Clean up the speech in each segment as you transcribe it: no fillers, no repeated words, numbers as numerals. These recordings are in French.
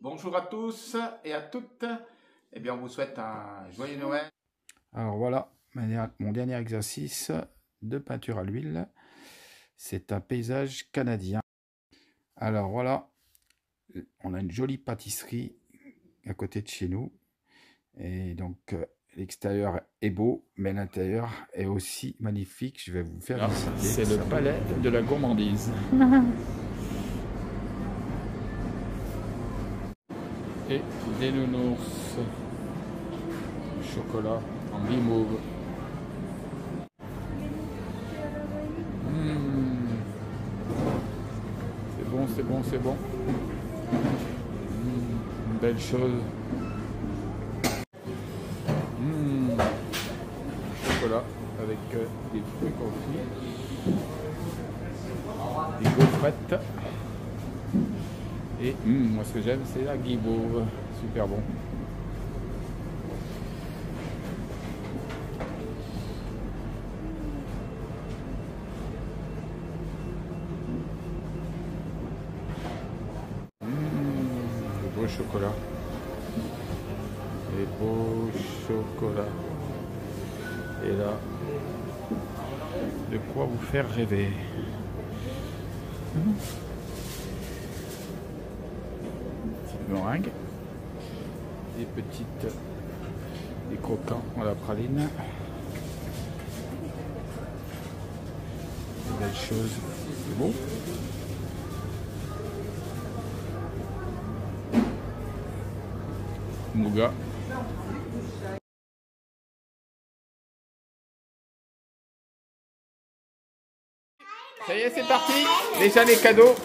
Bonjour à tous et à toutes. Eh bien, on vous souhaite un joyeux Noël. Alors voilà, mon dernier exercice de peinture à l'huile. C'est un paysage canadien. Alors voilà, on a une jolie pâtisserie à côté de chez nous. Et donc, l'extérieur est beau, mais l'intérieur est aussi magnifique. Je vais vous faire visiter. C'est le palais de la gourmandise. Et des nounours. Chocolat en guimauve. C'est bon, c'est bon, c'est bon. Une belle chose. Chocolat avec des fruits confits. Des gaufrettes. Et moi ce que j'aime c'est la guimauve. Super bon. Les beaux chocolats. Les beaux chocolats. Et là, de quoi vous faire rêver. Petite meringue. Des croquants à la praline. Des belles choses. C'est beau. Nougat. Ça y est, c'est parti. Déjà les cadeaux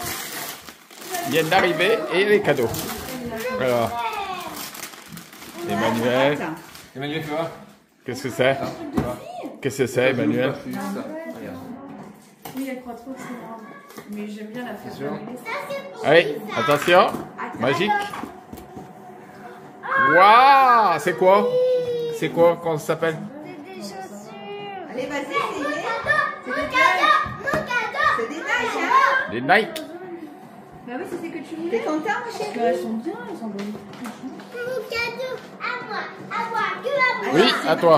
viennent d'arriver et les cadeaux. Alors, Emmanuel. Emmanuel, tu vois? Qu'est-ce que c'est? Qu'est-ce que c'est, Emmanuel? Oui, elle croit trop que c'est grave. Mais j'aime bien la faire. Allez, attention. Magique. Waouh! C'est quoi? C'est quoi qu'on s'appelle? Des chaussures. Allez, vas-y, essayez. Mon cadeau. C'est des Nike, hein? Des Nike. Bah oui, c'est ce que tu voulais. T'es content, ma chérie? Elles sont bien, elles sont bonnes. Mon cadeau. À moi, que à moi. Oui, à toi.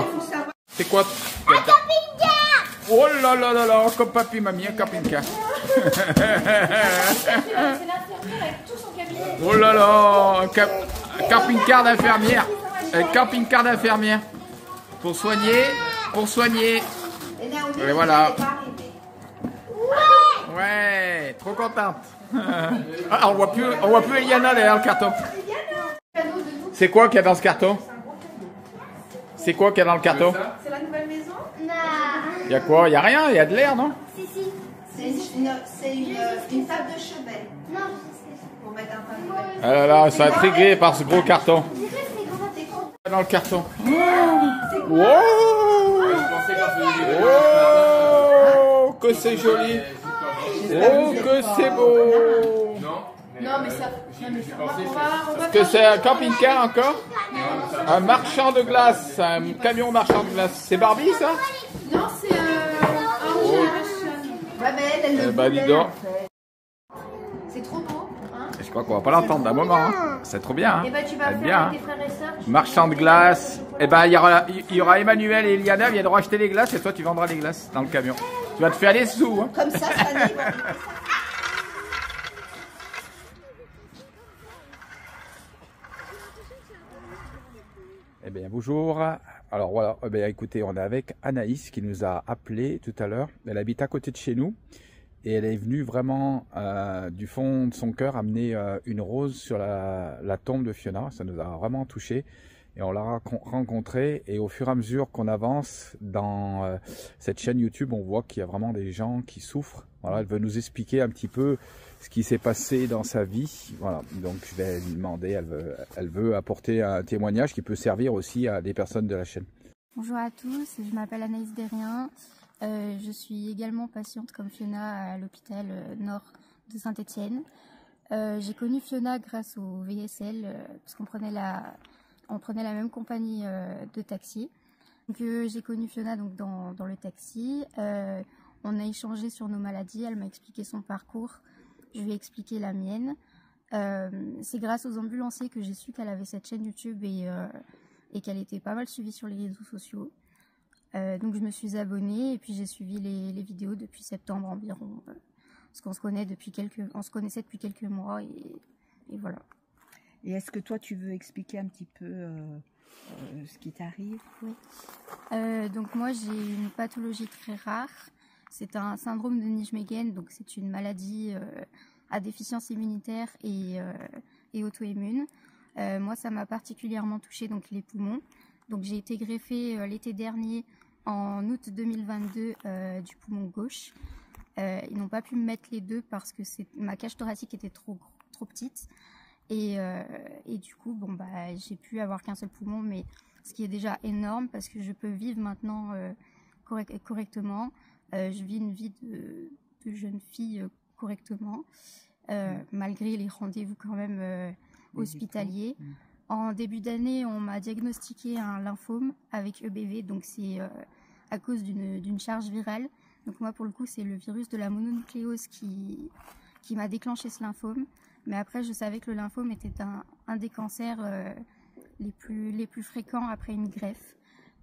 C'est quoi? Un camping-car. Oh là là là là, comme papy m'a mis un camping-car. C'est l'infirmière avec tout son cabinet. Oh là là, un camping-car d'infirmière. Un camping-car d'infirmière. Pour soigner. Et voilà. Ouais, trop contente. Ah, on voit plus Eliana derrière le carton. C'est quoi qu'il y a dans ce carton? C'est quoi qu'il y a dans le carton? C'est la nouvelle maison? Non. Il y a quoi? Il y a rien, il y a de l'air, non? Si. C'est une table de chevet Non, je sais. pour mettre un pain. Ah là là, ils sont intrigués par ce gros carton. Je dirais que c'est grand. T'es content? Dans le carton. Oh, que c'est joli. Oh, que c'est beau. Non, mais ça. Est-ce que c'est un camping-car encore? Un marchand de glace, un camion marchand de glace. C'est Barbie, ça? Non, c'est un rouge. Ouais, mais elle le Bah, dis donc. C'est trop beau. Hein? Je crois qu'on va pas l'entendre d'un moment. Hein. C'est trop bien. Hein. Et bah, tu vas C'est faire bien. avec tes frères et sœurs. Marchand de glace. Et ben, il y aura Emmanuel et Eliana viendront acheter les glaces et toi, tu vendras les glaces dans le camion. Tu vas te faire des sous. Hein. Comme ça, cette année, ils vont arriver. Eh bien, bonjour. Alors voilà, eh bien, écoutez, on est avec Anaïs qui nous a appelé tout à l'heure. Elle habite à côté de chez nous et elle est venue vraiment du fond de son cœur amener une rose sur la tombe de Fiona. Ça nous a vraiment touché et on l'a rencontrée. Et au fur et à mesure qu'on avance dans cette chaîne YouTube, on voit qu'il y a vraiment des gens qui souffrent. Voilà, elle veut nous expliquer un petit peu ce qui s'est passé dans sa vie. Voilà, donc je vais lui demander, elle veut apporter un témoignage qui peut servir aussi à des personnes de la chaîne. Bonjour à tous, je m'appelle Anaïs Derrien. Je suis également patiente comme Fiona à l'hôpital nord de Saint-Étienne. J'ai connu Fiona grâce au VSL parce qu'on prenait la même compagnie de taxi. Donc, j'ai connu Fiona donc, dans le taxi. On a échangé sur nos maladies, elle m'a expliqué son parcours, je lui ai expliqué la mienne. C'est grâce aux ambulanciers que j'ai su qu'elle avait cette chaîne YouTube et qu'elle était pas mal suivie sur les réseaux sociaux. Donc je me suis abonnée et puis j'ai suivi les vidéos depuis septembre environ. Parce qu'on se connaissait depuis quelques mois et voilà. Et est-ce que toi tu veux expliquer un petit peu ce qui t'arrive? Oui. Donc moi j'ai une pathologie très rare. C'est un syndrome de Nijmegen, donc c'est une maladie à déficience immunitaire et auto-immune. Moi ça m'a particulièrement touchée donc les poumons. Donc j'ai été greffée l'été dernier en août 2022 du poumon gauche. Ils n'ont pas pu me mettre les deux parce que ma cage thoracique était trop petite. Et du coup, bon, bah, j'ai pu avoir qu'un seul poumon, mais ce qui est déjà énorme parce que je peux vivre maintenant correctement. Je vis une vie de jeune fille correctement, malgré les rendez-vous quand même hospitaliers. En début d'année, on m'a diagnostiqué un lymphome avec EBV, donc c'est à cause d'une charge virale. Donc moi, pour le coup, c'est le virus de la mononucléose qui m'a déclenché ce lymphome. Mais après, je savais que le lymphome était un des cancers les plus fréquents après une greffe.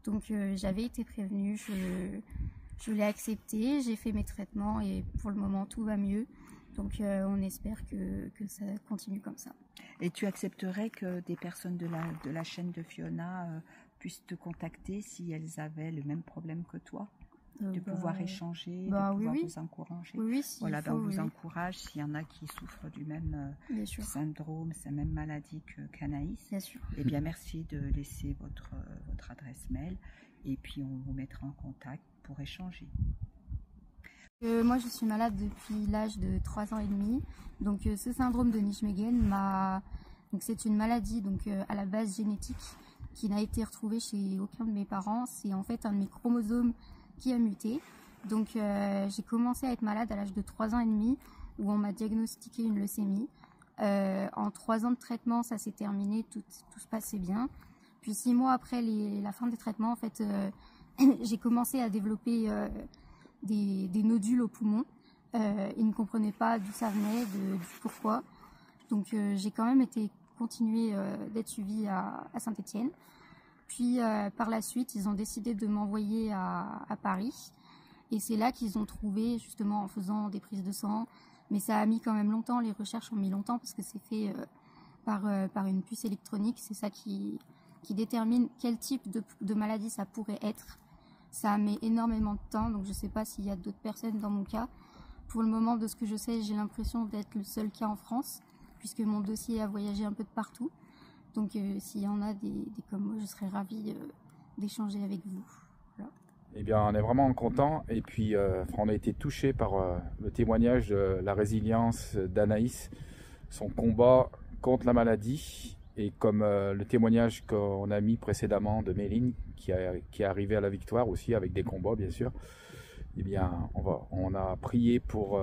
Donc j'avais été prévenue, je l'ai accepté, j'ai fait mes traitements et pour le moment, tout va mieux. Donc on espère que ça continue comme ça. Et tu accepterais que des personnes de la chaîne de Fiona puissent te contacter si elles avaient le même problème que toi? De pouvoir échanger, de pouvoir vous encourager. Oui, si voilà, faut, on vous encourage s'il y en a qui souffrent du même syndrome, cette même maladie qu'Anaïs. Bien sûr. Eh bien, merci de laisser votre adresse mail et puis on vous mettra en contact pour échanger. Moi, je suis malade depuis l'âge de 3 ans et demi. Donc, ce syndrome de Nijmegen c'est une maladie à la base génétique qui n'a été retrouvée chez aucun de mes parents. C'est en fait un de mes chromosomes qui a muté. Donc j'ai commencé à être malade à l'âge de 3 ans et demi où on m'a diagnostiqué une leucémie. En 3 ans de traitement, ça s'est terminé, tout se passait bien. Puis 6 mois après la fin des traitements, en fait, j'ai commencé à développer des nodules au poumon. Ils ne comprenaient pas d'où ça venait, du pourquoi. Donc j'ai quand même continué d'être suivie à Saint-Étienne. Puis par la suite, ils ont décidé de m'envoyer à Paris. Et c'est là qu'ils ont trouvé, justement en faisant des prises de sang. Mais ça a mis quand même longtemps, les recherches ont mis longtemps parce que c'est fait par une puce électronique. C'est ça qui détermine quel type de maladie ça pourrait être. Ça met énormément de temps, donc je ne sais pas s'il y a d'autres personnes dans mon cas. Pour le moment, de ce que je sais, j'ai l'impression d'être le seul cas en France, puisque mon dossier a voyagé un peu de partout. Donc s'il y en a des comme moi, je serais ravie d'échanger avec vous. Voilà. Eh bien, on est vraiment content et puis on a été touché par le témoignage de la résilience d'Anaïs, son combat contre la maladie et comme le témoignage qu'on a mis précédemment de Méline qui est arrivée à la victoire aussi avec des combats bien sûr. Eh bien, on a prié pour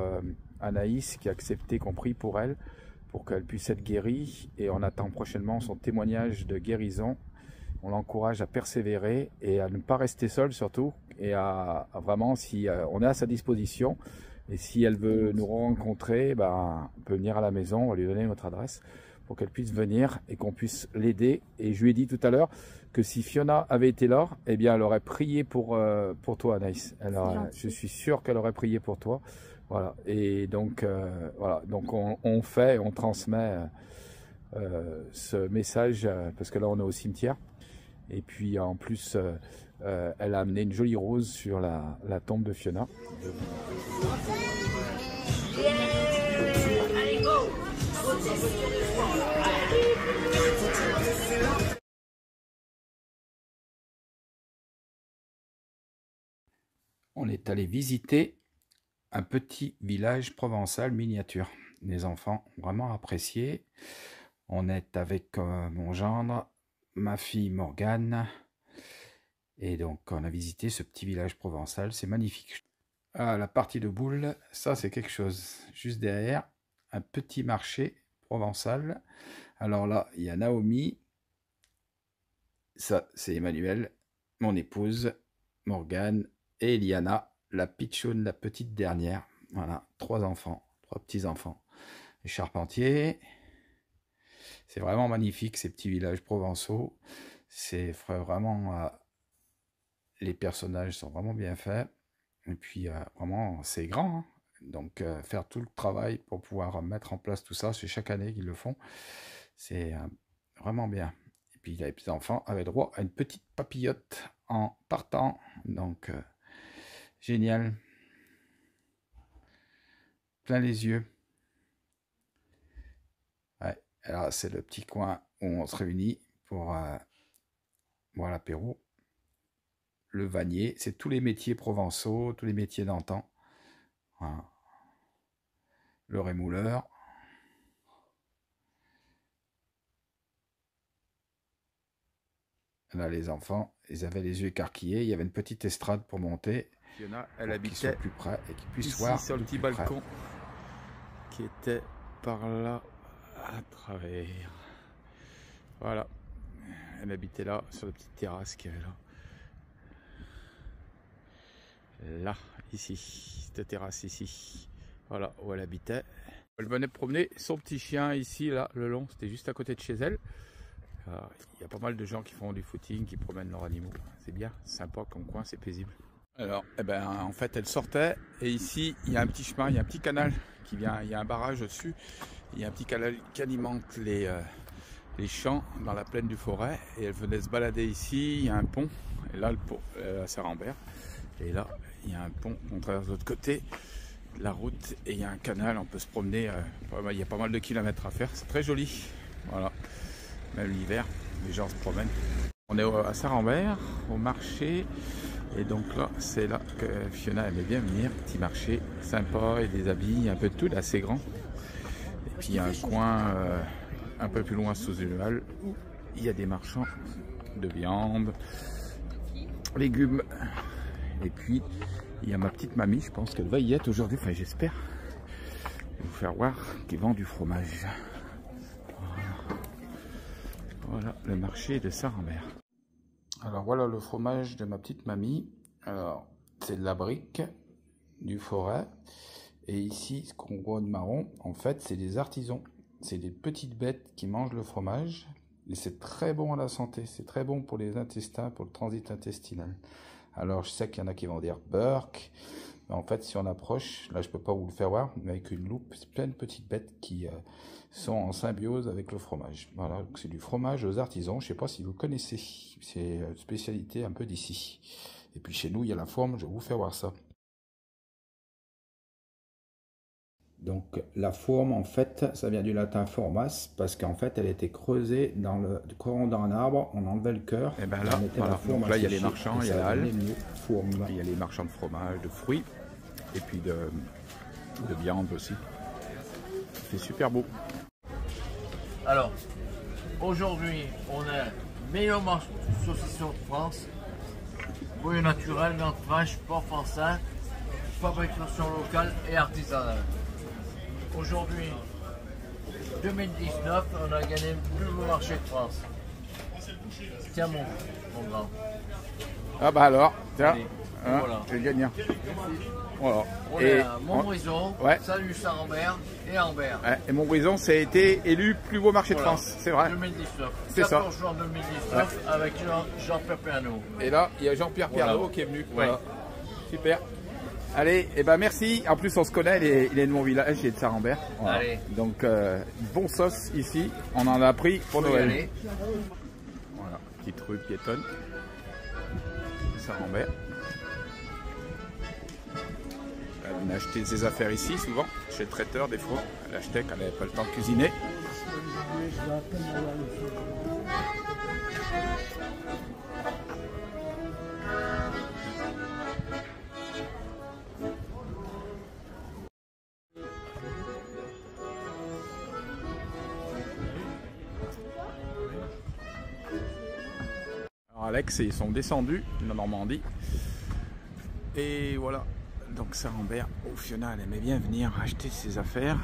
Anaïs qui a accepté qu'on prie pour elle pour qu'elle puisse être guérie et on attend prochainement son témoignage de guérison. On l'encourage à persévérer et à ne pas rester seule surtout et à vraiment, si on est à sa disposition et si elle veut nous rencontrer, on peut venir à la maison, on va lui donner notre adresse pour qu'elle puisse venir et qu'on puisse l'aider. Et je lui ai dit tout à l'heure que si Fiona avait été là, eh bien elle aurait prié pour toi Anaïs. Je suis sûr qu'elle aurait prié pour toi. Voilà, et donc on transmet ce message parce que là on est au cimetière et puis en plus elle a amené une jolie rose sur la tombe de Fiona. On est allé visiter un petit village provençal miniature. Les enfants ont vraiment apprécié. On est avec mon gendre, ma fille Morgane. Et donc on a visité ce petit village provençal. C'est magnifique. Ah, la partie de boules, ça c'est quelque chose. Juste derrière, un petit marché provençal. Alors là, il y a Naomi. Ça, c'est Emmanuel, mon épouse, Morgane et Eliana. La pitchoune, la petite dernière. Voilà, 3 enfants, 3 petits-enfants. Les charpentiers, C'est vraiment magnifique ces petits villages provençaux. C'est vraiment... les personnages sont vraiment bien faits. Et puis vraiment c'est grand. Hein. Donc faire tout le travail pour pouvoir mettre en place tout ça, c'est chaque année qu'ils le font. C'est vraiment bien. Et puis les petits enfants avaient droit à une petite papillote en partant. Donc génial. Plein les yeux. Ouais, alors c'est le petit coin où on se réunit pour boire l'apéro. Le vanier, c'est tous les métiers provençaux, tous les métiers d'antan. Voilà. Le rémouleur. Là, les enfants, ils avaient les yeux écarquillés. Il y avait une petite estrade pour monter. Fiona, elle habitait plus près et qu'ils puissent voir sur le petit balcon qui était par là à travers. Voilà. Elle habitait là, sur la petite terrasse qu'il y avait là. Là, ici, cette terrasse ici. Voilà où elle habitait. Elle venait promener son petit chien ici, là, le long. C'était juste à côté de chez elle. Il y a pas mal de gens qui font du footing, qui promènent leurs animaux. C'est bien, sympa comme coin, c'est paisible. Alors, eh ben, en fait, elle sortait. Et ici, il y a un petit chemin, il y a un petit canal qui vient. Il y a un barrage au-dessus. Il y a un petit canal qui alimente les champs dans la plaine du Forêt. Et elle venait se balader ici. Il y a un pont. Et là, le pont à Saint-Rambert. Et là, il y a un pont, on traverse de l'autre côté de la route et il y a un canal, on peut se promener, il y a pas mal de kilomètres à faire, c'est très joli, voilà, même l'hiver, les gens se promènent. On est à Saint-Rambert, au marché, et donc là, c'est là que Fiona aimait bien venir, petit marché sympa, et des habits, un peu de tout, là, assez grand. Et puis il y a un coin un peu plus loin sous une halle où il y a des marchands de viande, légumes. Et puis, il y a ma petite mamie, je pense qu'elle va y être aujourd'hui, enfin j'espère. Je vais vous faire voir qu'ils vendent du fromage. Voilà le marché de Saint-Rambert. Alors voilà le fromage de ma petite mamie. Alors, c'est de la brique, du Forêt. Et ici, ce qu'on voit de marron, en fait, c'est des artisans. C'est des petites bêtes qui mangent le fromage. Et c'est très bon à la santé. C'est très bon pour les intestins, pour le transit intestinal. Alors, je sais qu'il y en a qui vont dire Burke. Mais en fait, si on approche, là, je peux pas vous le faire voir, mais avec une loupe, c'est plein de petites bêtes qui sont en symbiose avec le fromage. Voilà, c'est du fromage aux artisans. Je sais pas si vous connaissez. C'est une spécialité un peu d'ici. Et puis, chez nous, il y a la forme. Je vais vous faire voir ça. Donc la forme, en fait, ça vient du latin formas, parce qu'en fait, elle était creusée dans le coron d'un arbre, on enlevait le cœur. Et bien là, voilà. Donc là, il y a les marchands, il y a la halle, il y a les marchands de fromage, de fruits, et puis de viande aussi. C'est super beau. Alors, aujourd'hui, on a meilleur saucisson de France, bouillon naturel, viande fraîche, porc français, fabrication locale et artisanale. Aujourd'hui, 2019, on a gagné le plus beau marché de France. Tiens mon grand. Ah bah alors, tiens, hein, voilà. C'est gagnant. Voilà. On est à Montbrison, ouais. Salut Saint-Rambert et Ambert. Ouais, et Montbrison, ça a été élu plus beau marché de France, c'est vrai. 2019. C'est ça. 14 juin 2019 ouais. Avec Jean-Pierre Pernaut. Et là, il y a Jean-Pierre Pernaut qui est venu. Ouais. Voilà. Super. Allez, et ben merci. En plus, on se connaît, il est de mon village, il est de Saint-Rambert. Voilà. Allez. Donc, bon sauce ici. On en a pris pour Noël. Voilà, petite rue piétonne. Saint-Rambert. Elle venait acheter ses affaires ici, souvent, chez le traiteur, des fois. Elle achetait quand elle n'avait pas le temps de cuisiner. Alex et ils sont descendus de la Normandie et voilà, donc Saint-Rambert, au Fiona elle aimait bien venir acheter ses affaires.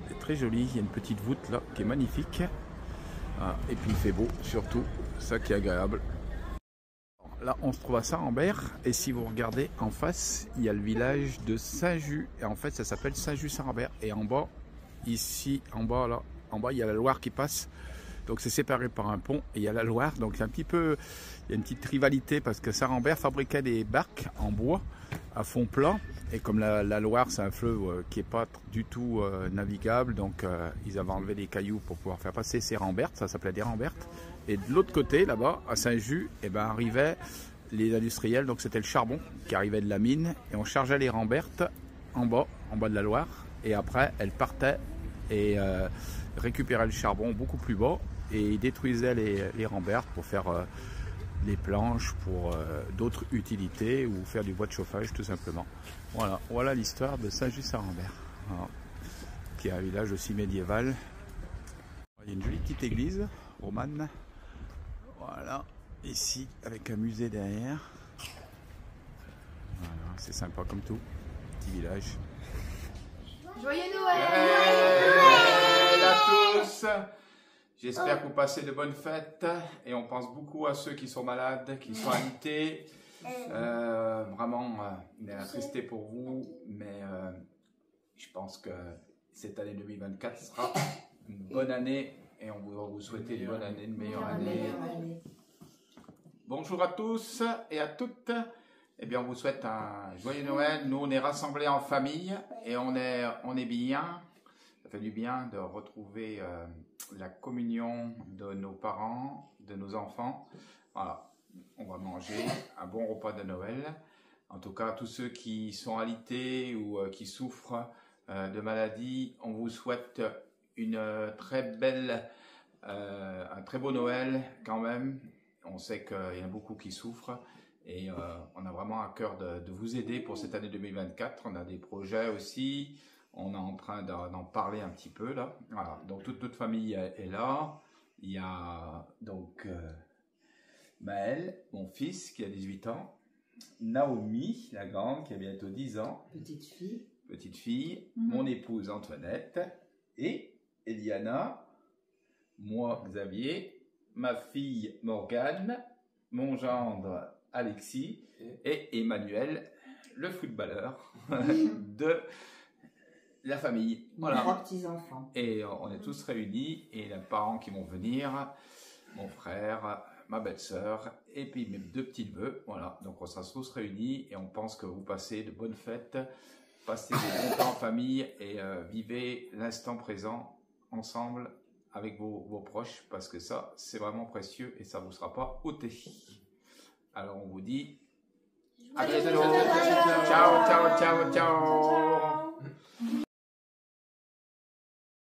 C'est très joli, il y a une petite voûte là qui est magnifique et puis il fait beau surtout, ça qui est agréable. Là on se trouve à Saint-Rambert et si vous regardez en face il y a le village de Saint-Just et en fait ça s'appelle Saint-Just-Saint-Rambert et en bas, ici en bas là, En bas, il y a la Loire qui passe. Donc c'est séparé par un pont et il y a la Loire. Donc c'est un petit peu, il y a une petite rivalité parce que Saint-Rambert fabriquait des barques en bois à fond plat. Et comme la Loire, c'est un fleuve qui n'est pas du tout navigable, donc ils avaient enlevé des cailloux pour pouvoir faire passer ces rembertes, ça s'appelait des rembertes. Et de l'autre côté, là-bas, à Saint-Just, eh ben, arrivaient les industriels, donc c'était le charbon qui arrivait de la mine, et on chargeait les rembertes en bas de la Loire, et après, elles partaient et récupéraient le charbon beaucoup plus bas, et ils détruisaient les rembertes pour faire les planches, pour d'autres utilités, ou faire du bois de chauffage tout simplement. Voilà l'histoire de Saint-Just-Saint-Rambert, qui est un village aussi médiéval. Il y a une jolie petite église romane, voilà, ici avec un musée derrière. Voilà, c'est sympa comme tout, petit village. Joyeux Noël! Noël à tous! J'espère que vous passez de bonnes fêtes et on pense beaucoup à ceux qui sont malades, qui sont alités. Vraiment, on est attristé pour vous, mais je pense que cette année 2024 sera une bonne année et on va vous souhaiter une bonne année, une meilleure année. Bonjour à tous et à toutes. Eh bien, on vous souhaite un joyeux Noël. Nous, on est rassemblés en famille et on est bien. Ça fait du bien de retrouver la communion de nos parents, de nos enfants. Voilà. On va manger un bon repas de Noël. En tout cas, tous ceux qui sont alités ou qui souffrent de maladies, on vous souhaite un très beau Noël quand même. On sait qu'il y en a beaucoup qui souffrent et on a vraiment à cœur de vous aider pour cette année 2024. On a des projets aussi. On est en train d'en parler un petit peu là. Voilà. Donc toute notre famille est là. Il y a donc Maël, mon fils, qui a 18 ans. Naomi, la grande, qui a bientôt 10 ans. Petite fille. Mon épouse Antoinette. Et Eliana, moi Xavier, ma fille Morgane, mon gendre Alexis et Emmanuel, le footballeur de la famille. Voilà. 3 petits-enfants. Et on est tous réunis et les parents qui vont venir, mon frère, ma belle-sœur et puis mes 2 petits-neveux. Voilà, donc on sera tous réunis et on pense que vous passez de bonnes fêtes, passez des bons temps en famille et vivez l'instant présent ensemble avec vos proches parce que ça, c'est vraiment précieux et ça ne vous sera pas ôté. Alors on vous dit à bientôt. Ciao, ciao, ciao, ciao.